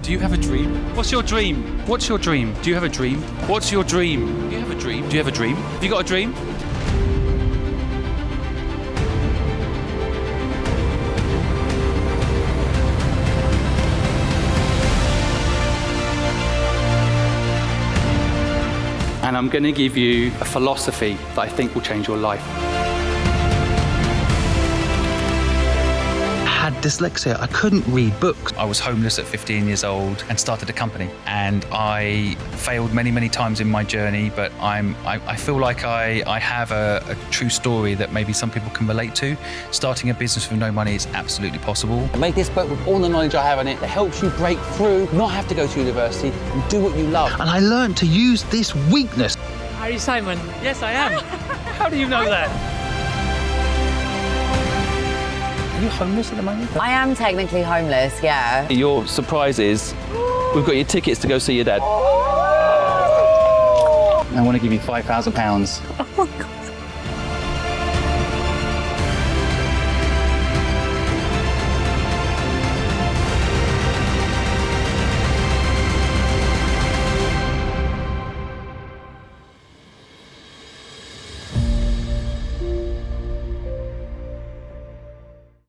Do you have a dream? What's your dream? What's your dream? Do you have a dream? What's your dream? Do you have a dream? Do you have a dream? Have you got a dream? And I'm going to give you a philosophy that I think will change your life. I had dyslexia. I couldn't read books. I was homeless at 15 years old and started a company. And I failed many, many times in my journey, but I feel like I have a true story that maybe some people can relate to. Starting a business with no money is absolutely possible. I made this book with all the knowledge I have in it that helps you break through, not have to go to university, and do what you love. And I learned to use this weakness. Are you Simon? Yes, I am. How do you know that? Are you homeless at the moment? I am technically homeless, yeah. Your surprise is, we've got your tickets to go see your dad. I want to give you £5,000. Oh my God.